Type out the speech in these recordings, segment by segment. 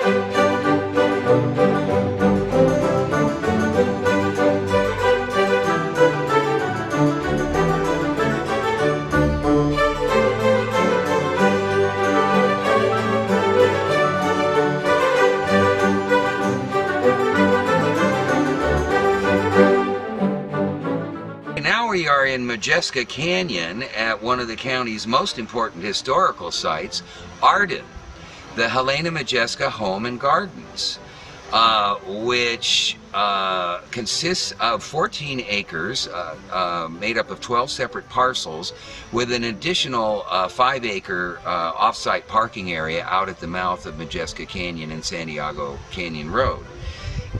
We are in Modjeska Canyon at one of the county's most important historical sites, Arden, the Helena Modjeska Home and Gardens, which consists of 14 acres made up of 12 separate parcels with an additional 5-acre off-site parking area out at the mouth of Modjeska Canyon and Santiago Canyon Road.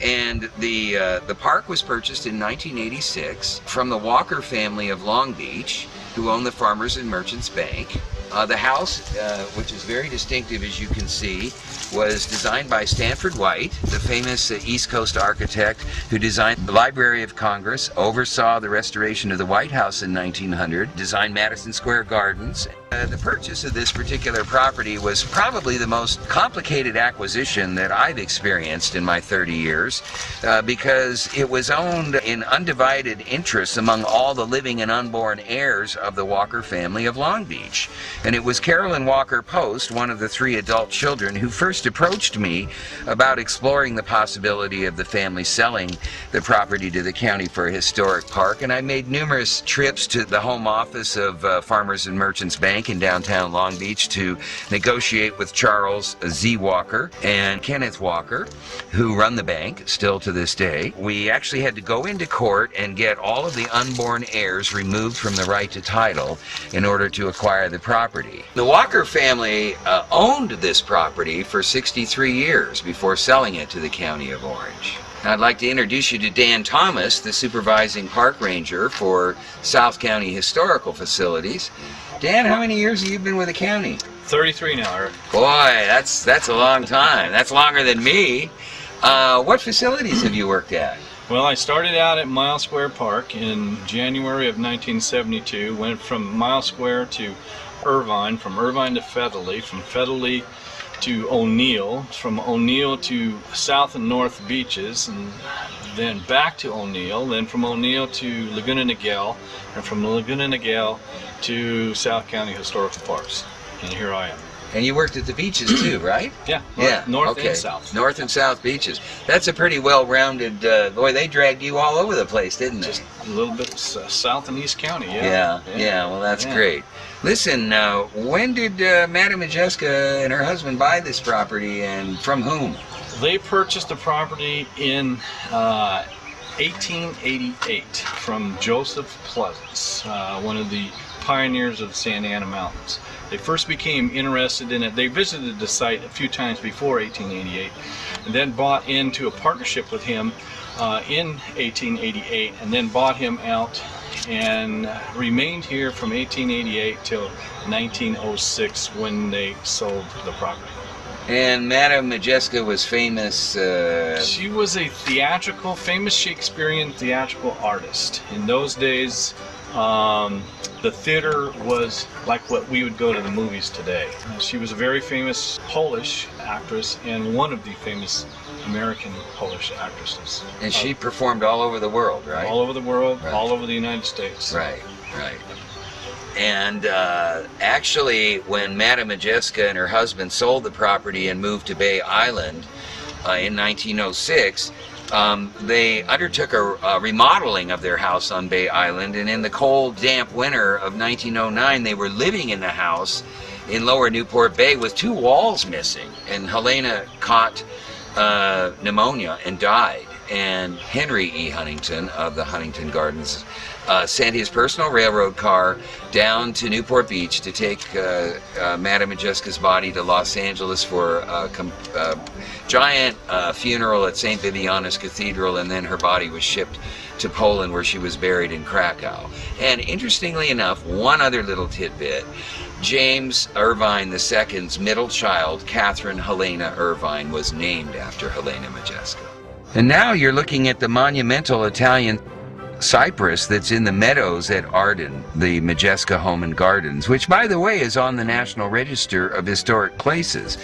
And the park was purchased in 1986 from the Walker family of Long Beach, who own the Farmers and Merchants Bank. The house, which is very distinctive as you can see, was designed by Stanford White, the famous East Coast architect who designed the Library of Congress, oversaw the restoration of the White House in 1900, designed Madison Square Gardens. The purchase of this particular property was probably the most complicated acquisition that I've experienced in my 30 years because it was owned in undivided interest among all the living and unborn heirs of the Walker family of Long Beach. And it was Carolyn Walker Post, one of the 3 adult children, who first approached me about exploring the possibility of the family selling the property to the county for a historic park. And I made numerous trips to the home office of Farmers and Merchants Bank in downtown Long Beach to negotiate with Charles Z. Walker and Kenneth Walker, who run the bank still to this day. We actually had to go into court and get all of the unborn heirs removed from the right to title in order to acquire the property. The Walker family owned this property for 63 years before selling it to the County of Orange. I'd like to introduce you to Dan Thomas, the supervising park ranger for South County Historical Facilities. Dan, how many years have you been with the county? 33 now, Eric. Boy, that's a long time. That's longer than me. What facilities have you worked at? Well, I started out at Mile Square Park in January of 1972, went from Mile Square to Irvine, from Irvine to Federley, from Federley to O'Neill, from O'Neill to South and North Beaches, and then back to O'Neill, then from O'Neill to Laguna Niguel, and from Laguna Niguel to South County Historical Parks. And here I am. And you worked at the beaches too, right? Yeah, north and south. North and south beaches. That's a pretty well-rounded, boy, they dragged you all over the place, didn't they? Just a little bit south and east county, yeah. Yeah, well, that's great. Listen, when did Madam Modjeska and her husband buy this property, and from whom? They purchased the property in 1888 from Joseph Pleasance, one of the pioneers of the Santa Ana Mountains. They first became interested in it. They visited the site a few times before 1888 and then bought into a partnership with him in 1888 and then bought him out and remained here from 1888 till 1906 when they sold the property. And Madam Modjeska was famous... She was a famous Shakespearean theatrical artist. In those days, the theater was like what we would go to the movies today. She was a very famous Polish actress and one of the famous American Polish actresses. And she performed all over the world, right? All over the world, all over the United States. Right, right. And actually, when Madam Modjeska and her husband sold the property and moved to Bay Island in 1906, they undertook a remodeling of their house on Bay Island, and in the cold, damp winter of 1909, they were living in the house in Lower Newport Bay with 2 walls missing, and Helena caught pneumonia and died. And Henry E. Huntington of the Huntington Gardens sent his personal railroad car down to Newport Beach to take Madam Modjeska's body to Los Angeles for a giant funeral at St. Bibiana's Cathedral, and then her body was shipped to Poland where she was buried in Krakow. And interestingly enough, one other little tidbit, James Irvine II's middle child, Catherine Helena Irvine, was named after Helena Modjeska. And now you're looking at the monumental Italian cypress that's in the meadows at Arden, the Modjeska Home and Gardens, which, by the way, is on the National Register of Historic Places.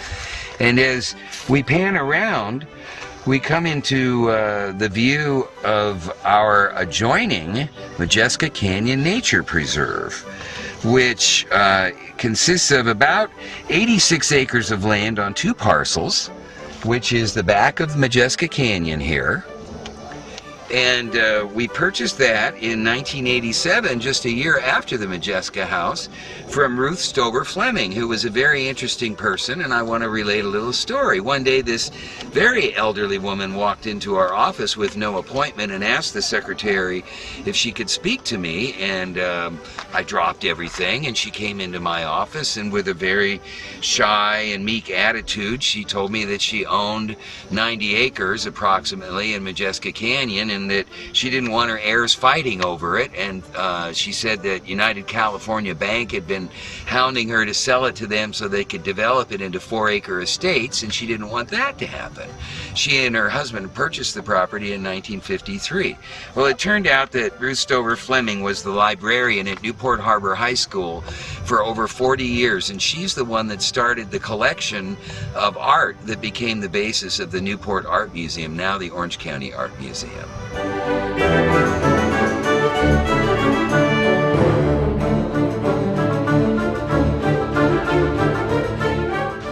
And as we pan around, we come into the view of our adjoining Modjeska Canyon Nature Preserve, which consists of about 86 acres of land on 2 parcels, which is the back of Modjeska Canyon here. And we purchased that in 1987, just a year after the Modjeska house, from Ruth Stover Fleming, who was a very interesting person, and I want to relate a little story. One day, this very elderly woman walked into our office with no appointment and asked the secretary if she could speak to me, and I dropped everything, and she came into my office, and with a very shy and meek attitude, she told me that she owned 90 acres approximately in Modjeska Canyon, and that she didn't want her heirs fighting over it, and she said that United California Bank had been hounding her to sell it to them so they could develop it into 4-acre estates, and she didn't want that to happen. She and her husband purchased the property in 1953. Well, it turned out that Ruth Stover Fleming was the librarian at Newport Harbor High School for over 40 years, and she's the one that started the collection of art that became the basis of the Newport Art Museum, now the Orange County Art Museum.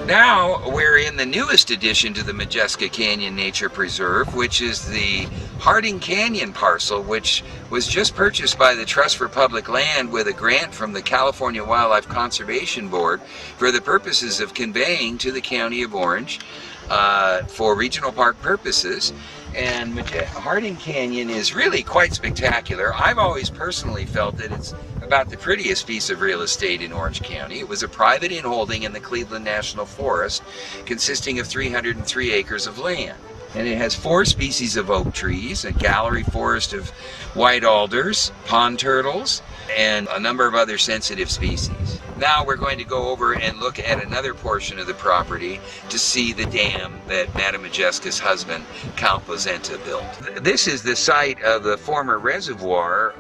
Now we're in the newest addition to the Modjeska Canyon Nature Preserve, which is the Harding Canyon parcel, which was just purchased by the Trust for Public Land with a grant from the California Wildlife Conservation Board for the purposes of conveying to the County of Orange for regional park purposes. And Harding Canyon is really quite spectacular. I've always personally felt that it's about the prettiest piece of real estate in Orange County. It was a private inholding in the Cleveland National Forest consisting of 303 acres of land. And it has 4 species of oak trees, a gallery forest of white alders, pond turtles, and a number of other sensitive species. Now we're going to go over and look at another portion of the property to see the dam that Madame Modjeska's husband, Count Bozenta, built. This is the site of the former reservoir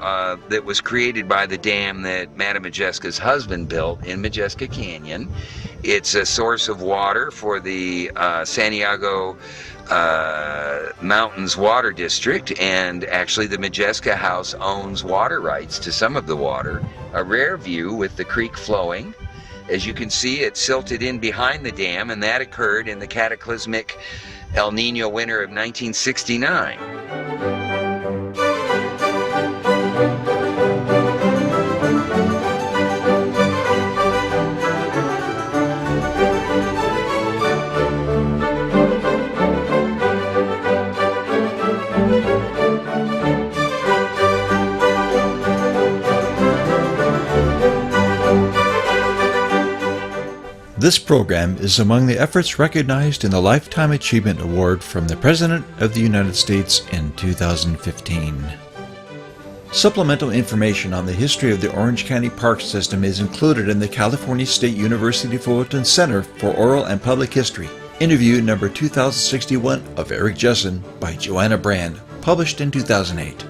that was created by the dam that Madame Modjeska's husband built in Modjeska Canyon. It's a source of water for the Santiago Mountains Water District, and actually the Modjeska house owns water rights to some of the water. A rare view with the creek flowing. As you can see, it silted in behind the dam, and that occurred in the cataclysmic El Nino winter of 1969. This program is among the efforts recognized in the Lifetime Achievement Award from the President of the United States in 2015. Supplemental information on the history of the Orange County Park System is included in the California State University Fullerton Center for Oral and Public History, interview number 2061 of Eric Jessen by Joanna Brand, published in 2008.